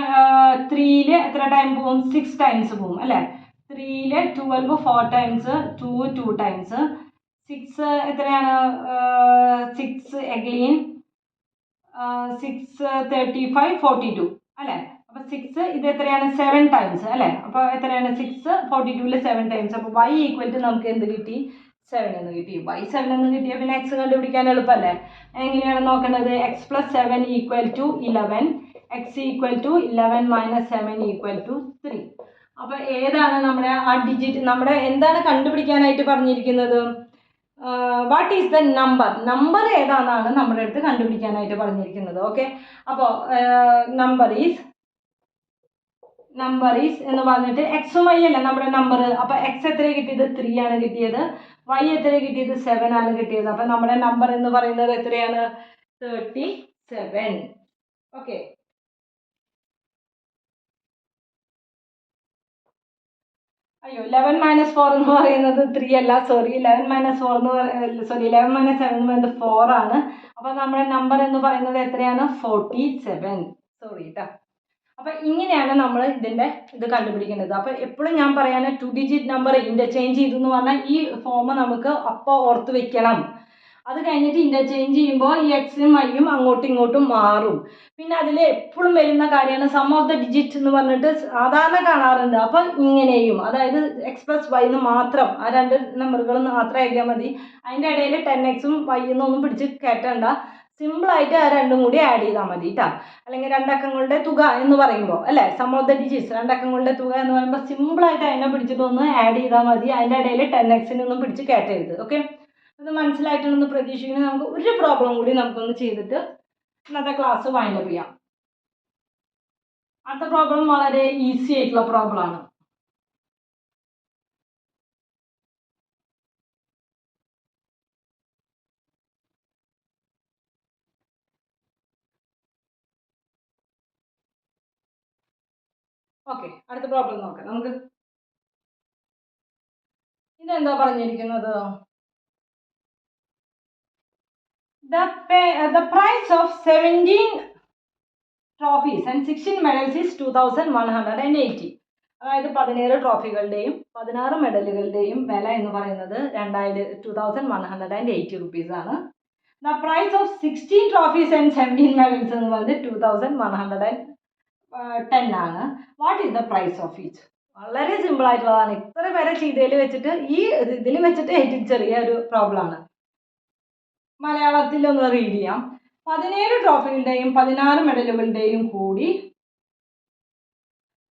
3ൽ എത്ര ടൈം പോവും? 6 ടൈംസ് പോവും അല്ലേ? 3ൽ 12 4 ടൈംസ്, 2 2 ടൈംസ്, 6 എത്രയാണ്? 6 again 6 35 42 അല്ലേ? അപ്പോൾ 6 ഇത് എത്രയാണ്? 7 ടൈംസ് അല്ലേ? അപ്പോൾ എത്രയാണ്? 6 42ൽ 7 ടൈംസ്. അപ്പോൾ y = നമുക്ക് എന്ത് കിട്ടി? 7 എന്ന് കിട്ടി. y 7 എന്ന് കിട്ടിയാൽ പിന്നെ x കണ്ടുപിടിക്കാൻ എളുപ്പമല്ലേ? എങ്ങനെയാണ് നോക്കേണ്ടത്? x + 7 = 11, x = 11 - 7 = 3. അപ്പോൾ ഏതാണ് നമ്മുടെ ആ ഡിജിറ്റ്? നമ്മുടെ എന്താണ് കണ്ടുപിടിക്കാനായിട്ട് പറഞ്ഞിരിക്കുന്നത്? വാട്ട് ഈസ് ദ നമ്പർ ഏതാണെന്നാണ് നമ്മുടെ അടുത്ത് കണ്ടുപിടിക്കാനായിട്ട് പറഞ്ഞിരിക്കുന്നത്. ഓക്കെ, അപ്പോൾ നമ്പർ ഈസ് എന്ന് പറഞ്ഞിട്ട് എക്സും വൈ അല്ലേ നമ്മുടെ നമ്പർ. അപ്പോൾ എക്സ് എത്ര കിട്ടിയത്? 3 ആണ് കിട്ടിയത്. വൈ എത്ര കിട്ടിയത്? 7 ആണ് കിട്ടിയത്. അപ്പോൾ നമ്മുടെ നമ്പർ എന്ന് പറയുന്നത് എത്രയാണ്? 37. ഓക്കെ, അയ്യോ 11 - 4 എന്ന് പറയുന്നത് 3 അല്ല, സോറി. 11 - 4 11 - 7 എന്ന് പറയുന്നത് 4 ആണ്. അപ്പോൾ നമ്മുടെ നമ്പർ എന്ന് പറയുന്നത് എത്രയാണ്? 47. സോറി കേട്ടോ. അപ്പോൾ ഇങ്ങനെയാണ് നമ്മൾ ഇതിൻ്റെ ഇത് കണ്ടുപിടിക്കേണ്ടത്. അപ്പോൾ എപ്പോഴും ഞാൻ പറയാൻ 2 ഡിജിറ്റ് നമ്പർ ഇൻ്റർചേഞ്ച് ചെയ്തു എന്ന് പറഞ്ഞാൽ ഈ ഫോം നമുക്ക് അപ്പോൾ ഓർത്ത് വെക്കണം. അത് കഴിഞ്ഞിട്ട് ഇൻ്റർചേഞ്ച് ചെയ്യുമ്പോൾ ഈ എക്സും വൈയും അങ്ങോട്ടും ഇങ്ങോട്ടും മാറും. പിന്നെ അതിൽ എപ്പോഴും വരുന്ന കാര്യമാണ് സം ഓഫ് ദ ഡിജിറ്റ് എന്ന് പറഞ്ഞിട്ട് സാധാരണ കാണാറുണ്ട്. അപ്പം ഇങ്ങനെയും, അതായത് x + y എന്ന് മാത്രം, ആ രണ്ട് നമ്പറുകൾ മാത്രം എഴുതിയാൽ മതി. അതിൻ്റെ ഇടയിൽ 10x വൈ എന്നൊന്നും പിടിച്ച് കയറ്റണ്ട. സിമ്പിളായിട്ട് ആ രണ്ടും കൂടി ആഡ് ചെയ്താൽ മതി കേട്ടോ. അല്ലെങ്കിൽ രണ്ടക്കങ്ങളുടെ തുക എന്ന് പറയുമ്പോൾ അല്ലേ, സം ഓഫ് ദ ഡിജിറ്റ്സ്, രണ്ടക്കങ്ങളുടെ തുക എന്ന് പറയുമ്പോൾ സിമ്പിളായിട്ട് അതിനെ പിടിച്ചിട്ടൊന്ന് ആഡ് ചെയ്താൽ മതി. അതിൻ്റെ ഇടയിൽ 10x പിടിച്ച് കയറ്റരുത്. ഓക്കെ, അത് മനസ്സിലായിട്ടുണ്ടെന്ന് പ്രതീക്ഷിക്കുന്നത്. നമുക്ക് ഒരു പ്രോബ്ലം കൂടി നമുക്കൊന്ന് ചെയ്തിട്ട് ഇന്നത്തെ ക്ലാസ് വൈൻഡപ്പ് ചെയ്യാം. അടുത്ത പ്രോബ്ലം വളരെ ഈസി ആയിട്ടുള്ള പ്രോബ്ലം ആണ്. ഓക്കെ, അടുത്ത പ്രോബ്ലം നോക്കാം നമുക്ക്. ഇതെന്താ പറഞ്ഞിരിക്കുന്നത്? The price of 17 trophies and 16 medals is 2180. അതായത് 17 ട്രോഫികളുടെയും 16 മെഡലുകളുടെയും വില എന്ന് പറയുന്നത് 2180 റുപ്പീസ് ആണ്. The price of 16 trophies and 17 medals എന്ന് പറയുന്നത് 2110 ആണ്. What is the price of each? വളരെ സിമ്പിൾ ആയിട്ടുള്ളതാണ്. ഇത്ര പേരെ ചെയ്തതിൽ വെച്ചിട്ട് ഇതിൽ വെച്ചിട്ട് ഏറ്റവും ചെറിയൊരു പ്രോബ്ലം ആണ്. മലയാളത്തിൽ ഒന്ന് റീഡ് ചെയ്യാം. 17 ട്രോഫികളുടെയും 16 മെഡലുകളുടെയും കൂടി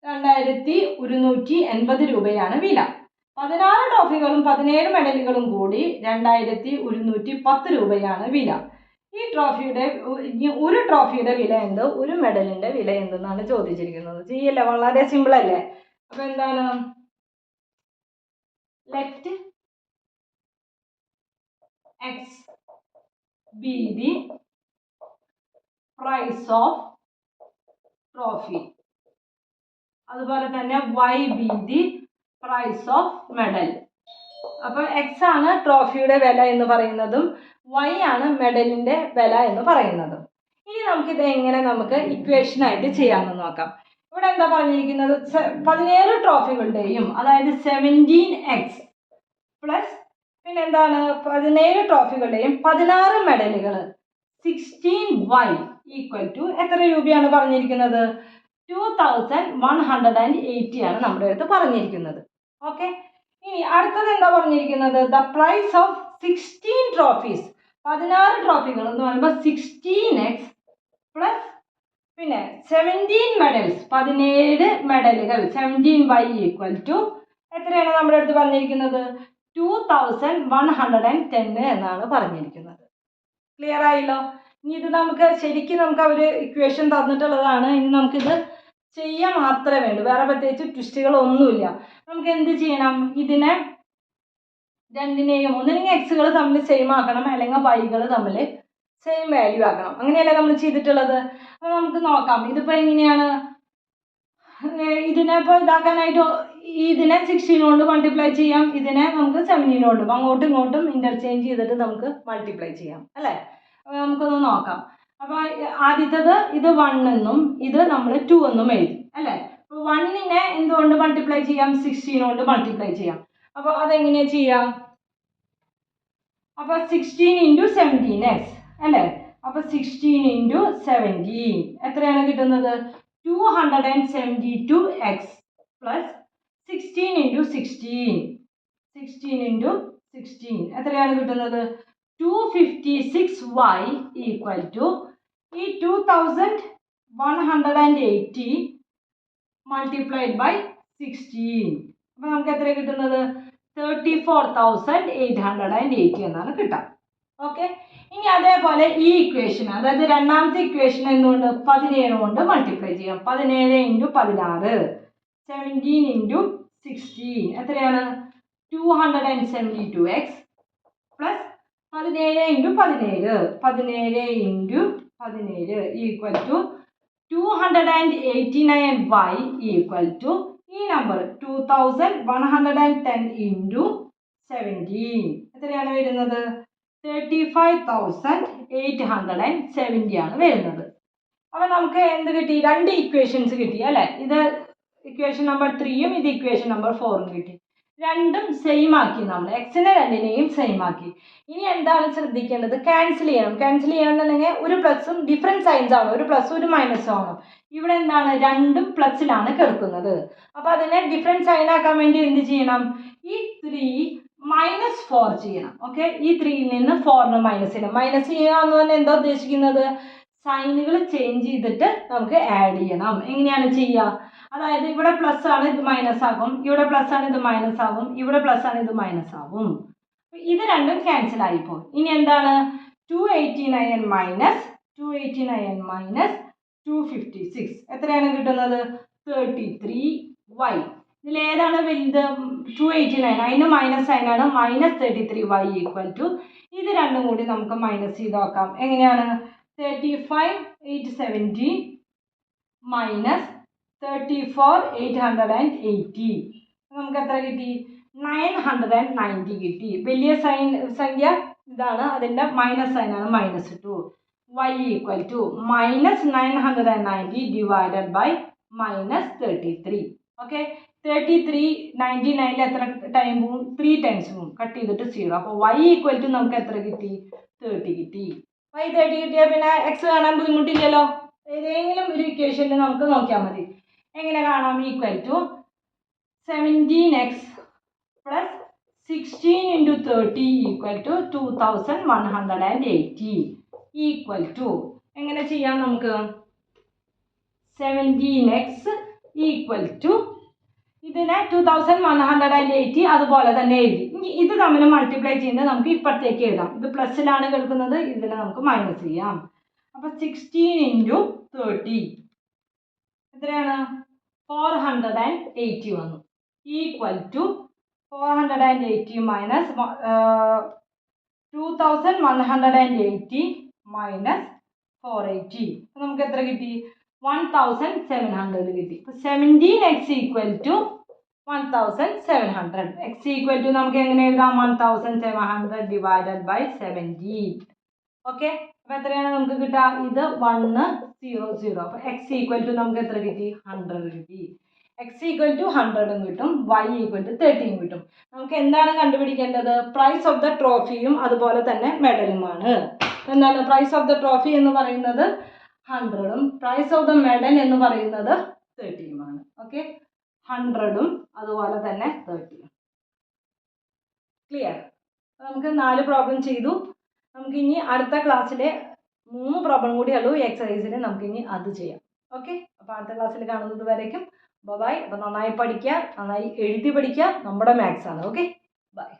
2180 രൂപയാണ് വില. 16 ട്രോഫികളും 17 മെഡലുകളും കൂടി 2110 രൂപയാണ് വില. ഈ ഒരു ട്രോഫിയുടെ വില എന്ത്, ഒരു മെഡലിന്റെ വില എന്തെന്നാണ് ചോദിച്ചിരിക്കുന്നത്. ചെയ്യല്ലേ, വളരെ സിമ്പിൾ അല്ലേ? അപ്പൊ എന്താണ്, let x be the price of trophy, അതുപോലെ തന്നെ y be the price of medal. അപ്പോൾ എക്സ് ആണ് ട്രോഫിയുടെ വില എന്ന് പറയുന്നതും വൈ ആണ് മെഡലിന്റെ വില എന്ന് പറയുന്നതും. ഇനി നമുക്കിത് എങ്ങനെ ഇക്വേഷൻ ആയിട്ട് ചെയ്യാമെന്ന് നോക്കാം. ഇവിടെ എന്താ പറഞ്ഞിരിക്കുന്നത്? 17 ട്രോഫികളുടെയും, അതായത് 17x പ്ലസ് പിന്നെ എന്താണ് 17 ട്രോഫികളുടെയും 16 മെഡലുകൾ 16y ഈക്വൽ ടു എത്ര രൂപയാണ് പറഞ്ഞിരിക്കുന്നത്? 2180 ആണ് നമ്മുടെ അടുത്ത് പറഞ്ഞിരിക്കുന്നത്. ഓക്കെ, ഇനി അടുത്തത് എന്താ പറഞ്ഞിരിക്കുന്നത്? ദ പ്രൈസ് ഓഫ് 16 ട്രോഫീസ്, 16 ട്രോഫികൾ എന്ന് പറയുമ്പോൾ 16x പ്ലസ് പിന്നെ 17 മെഡൽസ്, 17 മെഡലുകൾ 17y ഈക്വൽ ടു എത്രയാണ് നമ്മുടെ അടുത്ത് പറഞ്ഞിരിക്കുന്നത്? 2110 എന്നാണ് പറഞ്ഞിരിക്കുന്നത്. ക്ലിയർ ആയല്ലോ? ഇനി ഇത് ശരിക്കും അവർ ഇക്വേഷൻ തന്നിട്ടുള്ളതാണ്. ഇനി നമുക്കിത് ചെയ്യാൻ മാത്രമേ വേണ്ടൂ, വേറെ പ്രത്യേകിച്ച് ട്വിസ്റ്റുകളൊന്നുമില്ല. നമുക്ക് എന്ത് ചെയ്യണം? ഇതിനെ രണ്ടിനെയും ഒന്നില്ലെങ്കിൽ എക്സുകൾ തമ്മിൽ സെയിം ആക്കണം, അല്ലെങ്കിൽ വൈകൾ തമ്മിൽ സെയിം വാല്യൂ ആക്കണം. അങ്ങനെയല്ലേ നമ്മൾ ചെയ്തിട്ടുള്ളത്. അപ്പോൾ നമുക്ക് നോക്കാം ഇതിപ്പോൾ എങ്ങനെയാണ്. ഇതിനെ ഇപ്പോൾ ഇതാക്കാനായിട്ട് ഇതിനെ 16 കൊണ്ട് മൾട്ടിപ്ലൈ ചെയ്യാം, ഇതിനെ നമുക്ക് 17 കൊണ്ടും അങ്ങോട്ടും ഇങ്ങോട്ടും ഇൻ്റർചേഞ്ച് ചെയ്തിട്ട് നമുക്ക് മൾട്ടിപ്ലൈ ചെയ്യാം അല്ലേ? അപ്പോൾ നമുക്കൊന്ന് നോക്കാം. അപ്പോൾ ആദ്യത്തത് ഇത് 1 എന്നും ഇത് നമ്മൾ 2 എന്നും എഴുതി അല്ലേ? അപ്പോൾ 1നെ എന്തുകൊണ്ട് മൾട്ടിപ്ലൈ ചെയ്യാം? 16 കൊണ്ട് മൾട്ടിപ്ലൈ ചെയ്യാം. അപ്പോൾ അതെങ്ങനെയാണ് ചെയ്യാം? അപ്പോൾ 16 × 17x അല്ലേ? അപ്പോൾ 16 × 17 എത്രയാണ് കിട്ടുന്നത്? 272x പ്ലസ് 16 × 16 16 × 16 എത്രയാണ് കിട്ടുന്നത്? 256y ഈക്വൽ ടു ഈ 2180 മൾട്ടിപ്ലൈഡ് ബൈ 16. അപ്പോൾ നമുക്ക് എത്ര കിട്ടുന്നത്? 34,880 എന്നാണ് കിട്ടുക. ഓക്കെ, ഇനി അതേപോലെ ഈ ഇക്വേഷൻ, അതായത് രണ്ടാമത്തെ ഇക്വേഷൻ എന്തുകൊണ്ട് 17 കൊണ്ട് മൾട്ടിപ്ലൈ ചെയ്യാം. 17 × 16 17 × 16 എത്രയാണ്? 272x plus 17 × 17 17 × 17 equal to 289y equal to ഈ നമ്പർ 2110 × 17 എത്രയാണ് വരുന്നത്? 35,870 ആണ് വരുന്നത്. അപ്പോൾ നമുക്ക് എന്ത് കിട്ടി? രണ്ട് ഇക്വേഷൻസ് കിട്ടി അല്ലേ? ഇത് ഇക്വേഷൻ നമ്പർ 3ഉം ഇത് ഇക്വേഷൻ നമ്പർ 4ഉം കിട്ടി. രണ്ടും സെയിം ആക്കി, നമ്മൾ എക്സിനെ രണ്ടിനെയും സെയിം ആക്കി. ഇനി എന്താണ് ശ്രദ്ധിക്കേണ്ടത്? ക്യാൻസൽ ചെയ്യണം. ക്യാൻസൽ ചെയ്യണമെന്നുണ്ടെങ്കിൽ ഒരു പ്ലസും ഡിഫറെൻറ്റ് സൈൻസ് ആണ്, ഒരു പ്ലസും ഒരു മൈനസും ആണ്. ഇവിടെ എന്താണ്? രണ്ടും പ്ലസിലാണ് കിടക്കുന്നത്. അപ്പോൾ അതിനെ ഡിഫറെൻറ്റ് സൈൻ ആക്കാൻ വേണ്ടി എന്ത് ചെയ്യണം? ഈ 3 -4 ചെയ്യണം. ഓക്കെ, ഈ 3യിൽ നിന്ന് 4ന് മൈനസ് ചെയ്യണം. മൈനസ് ചെയ്യുക എന്ന് പറഞ്ഞാൽ എന്താ ഉദ്ദേശിക്കുന്നത്? സൈനുകൾ ചേഞ്ച് ചെയ്തിട്ട് നമുക്ക് ആഡ് ചെയ്യണം. എങ്ങനെയാണ് ചെയ്യുക? അതായത് ഇവിടെ പ്ലസ് ആണ്, ഇത് മൈനസ് ആകും. ഇവിടെ പ്ലസ് ആണ്, ഇത് മൈനസ് ആകും. ഇവിടെ പ്ലസ് ആണ്, ഇത് മൈനസ് ആകും. ഇത് രണ്ടും ക്യാൻസൽ ആയിപ്പോൾ ഇനി എന്താണ്? 289 - 289 മൈനസ് 256 എത്രയാണ് കിട്ടുന്നത്? 33y. ഇതിലേതാണ് വലുത്? 289. അതിന് മൈനസ് സൈനാണ്. -33y ഈക്വൽ ടു ഇത് രണ്ടും കൂടി നമുക്ക് മൈനസ് ചെയ്ത് നോക്കാം. എങ്ങനെയാണ്? 35,870 മൈനസ് 34,880 നമുക്ക് എത്ര കിട്ടി? 990 കിട്ടി. വലിയ സംഖ്യ ഇതാണ്, അതിൻ്റെ മൈനസ് സൈനാണ് -2. y equal to -990 divided by -33. Okay, 3399 എത്ര ടൈം പോവും? 3 ടൈംസ് പോവും. കട്ട് ചെയ്തിട്ട് 0. അപ്പോൾ y ഈക്വൽ ടു നമുക്ക് എത്ര കിട്ടി? 30 കിട്ടി. y 30 കിട്ടിയാൽ പിന്നെ x കാണാൻ ബുദ്ധിമുട്ടില്ലല്ലോ. ഏതെങ്കിലും ഒരു ഇക്വേഷനിൽ നമുക്ക് നോക്കിയാൽ മതി. എങ്ങനെ കാണാം? Equal to 17x plus 16 into 30 equal to 2180 equal to എങ്ങനെ ചെയ്യാം നമുക്ക്? 17x ഈക്വൽ ടു ഇതിനെ 2180 അതുപോലെ തന്നെ എഴുതി. ഇനി ഇത് തമ്മിൽ മൾട്ടിപ്ലൈ ചെയ്യുന്നത് നമുക്ക് ഇപ്പുറത്തേക്ക് എഴുതാം. ഇത് പ്ലസ്സിലാണ് കിടക്കുന്നത്, ഇതിനെ നമുക്ക് മൈനസ് ചെയ്യാം. അപ്പോൾ 16 ഇൻറ്റു 30 എത്രയാണ്? 480 വന്നു. ഈക്വൽ ടു 480 മൈനസ് 2180 മൈനസ് 480 നമുക്ക് എത്ര കിട്ടി? 1700 കിട്ടി. അപ്പോൾ 17x equal to 1700. x equal to നമുക്ക് എങ്ങനെ എഴുതാം? 1700 ഡിവൈഡഡ് ബൈ 17. ഓക്കെ, അപ്പോൾ എത്രയാണ് നമുക്ക് കിട്ടുക? ഇത് 100. അപ്പോൾ x ഈക്വൽ ടു നമുക്ക് എത്ര കിട്ടി? 100 കിട്ടി. x ഈക്വൽ ടു 100 കിട്ടും, y ഈക്വൽ ടു 13 കിട്ടും. നമുക്ക് എന്താണ് കണ്ടുപിടിക്കേണ്ടത്? പ്രൈസ് ഓഫ് ദ ട്രോഫിയും അതുപോലെ തന്നെ മെഡലുമാണ്. എന്താണ് പ്രൈസ് ഓഫ് ദ ട്രോഫി എന്ന് പറയുന്നത്? 100ഉം പ്രൈസ് ഓഫ് ദ മെഡൽ എന്ന് പറയുന്നത് 30ഉമാണ്. ഓക്കെ, 100ഉം അതുപോലെ തന്നെ 30ഉം. ക്ലിയർ? നമുക്ക് 4 പ്രോബ്ലം ചെയ്തു. നമുക്കിനി അടുത്ത ക്ലാസ്സിലെ 3 പ്രോബ്ലം കൂടി ഉള്ളൂ എക്സസൈസിൽ. നമുക്കിനി അത് ചെയ്യാം. ഓക്കെ, അപ്പോൾ അടുത്ത ക്ലാസ്സിൽ കാണുന്നത് വരേക്കും ബൈ. അപ്പോൾ നന്നായി പഠിക്കുക, നന്നായി എഴുതി പഠിക്കുക. നമ്മുടെ മാത്സ് ആണ്. Okay, by.